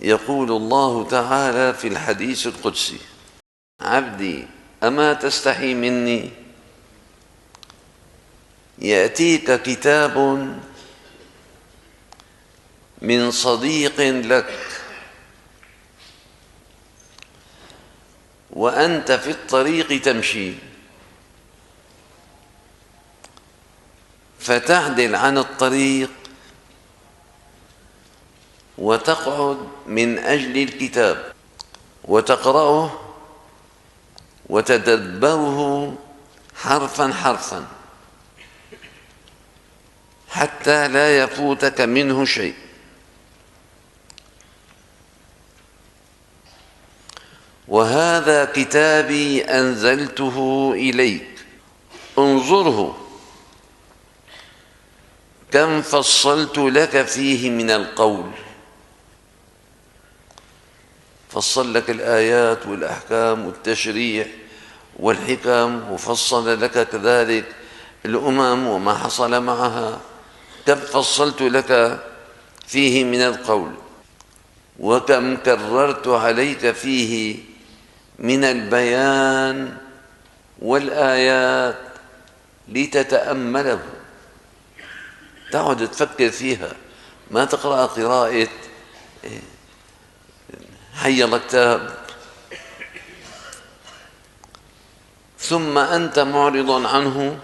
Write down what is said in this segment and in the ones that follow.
يقول الله تعالى في الحديث القدسي: عبدي أما تستحي مني؟ يأتيك كتاب من صديق لك وأنت في الطريق تمشي، فتعدل عن الطريق وتقعد من أجل الكتاب وتقرأه وتدبره حرفا حرفا حتى لا يفوتك منه شيء. وهذا كتابي أنزلته إليك، انظره كم فصلت لك فيه من القول. فصل لك الآيات والأحكام والتشريع والحكم، وفصل لك كذلك الأمم وما حصل معها. كم فصلت لك فيه من القول، وكم كررت عليك فيه من البيان والآيات لتتأمله، تقعد تفكر فيها، ما تقرأ قراءة حي الله كتاب ثم أنت معرض عنه.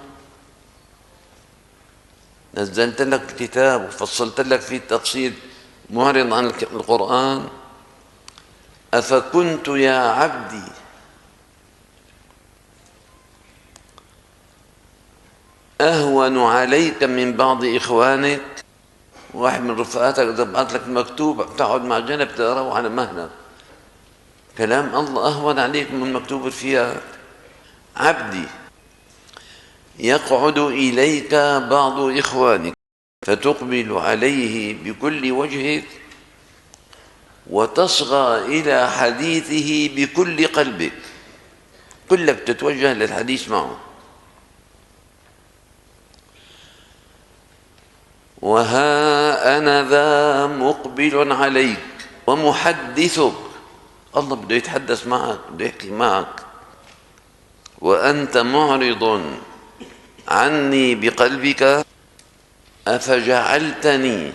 نزلت لك الكتاب وفصلت لك فيه التفصيل، معرض عن القرآن. أفكنت يا عبدي أهون عليك من بعض إخوانك؟ واحد من رفقاتك إذا بعت لك مكتوب بتقعد مع جنب تقرأه على مهلك. كلام الله أهون عليك من مكتوب فيها. عبدي يقعد إليك بعض إخوانك فتقبل عليه بكل وجهك وتصغى إلى حديثه بكل قلبك، كلك تتوجه للحديث معه. وها أنا ذا مقبل عليك ومحدثك، الله بده يتحدث معك، بده يحكي معك، وأنت معرض عني بقلبك. أفجعلتني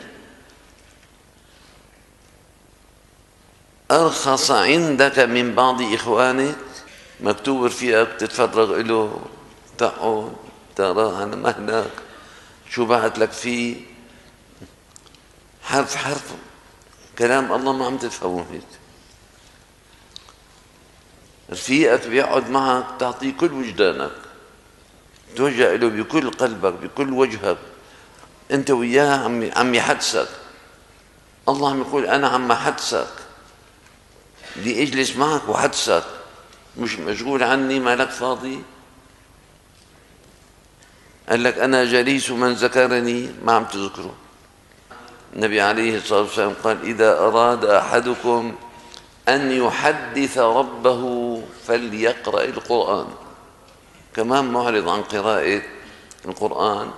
أرخص عندك من بعض إخوانك؟ مكتوب فيك تتفرغ له، تقعد تقرأ على مهلك، شو بعت لك فيه حرف حرف كلام الله ما عم تفهمه هيك. رفيقك بيقعد معك تعطيه كل وجدانك، توجه له بكل قلبك بكل وجهك، انت وياه عم يحدثك. الله عم يقول انا عم احدثك، بدي اجلس معك وحدثك، مش مشغول عني مالك فاضي. قال لك انا جليس من ذكرني، ما عم تذكره. النبي عليه الصلاه والسلام قال: اذا اراد احدكم أن يحدث ربه فليقرأ القرآن. كمان معرض عن قراءة القرآن.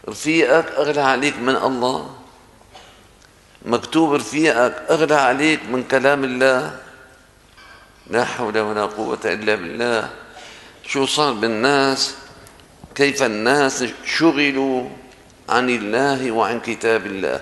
رفيقك أغلى عليك من الله، مكتوب رفيقك أغلى عليك من كلام الله. لا حول ولا قوة إلا بالله. شو صار بالناس؟ كيف الناس شغلوا عن الله وعن كتاب الله.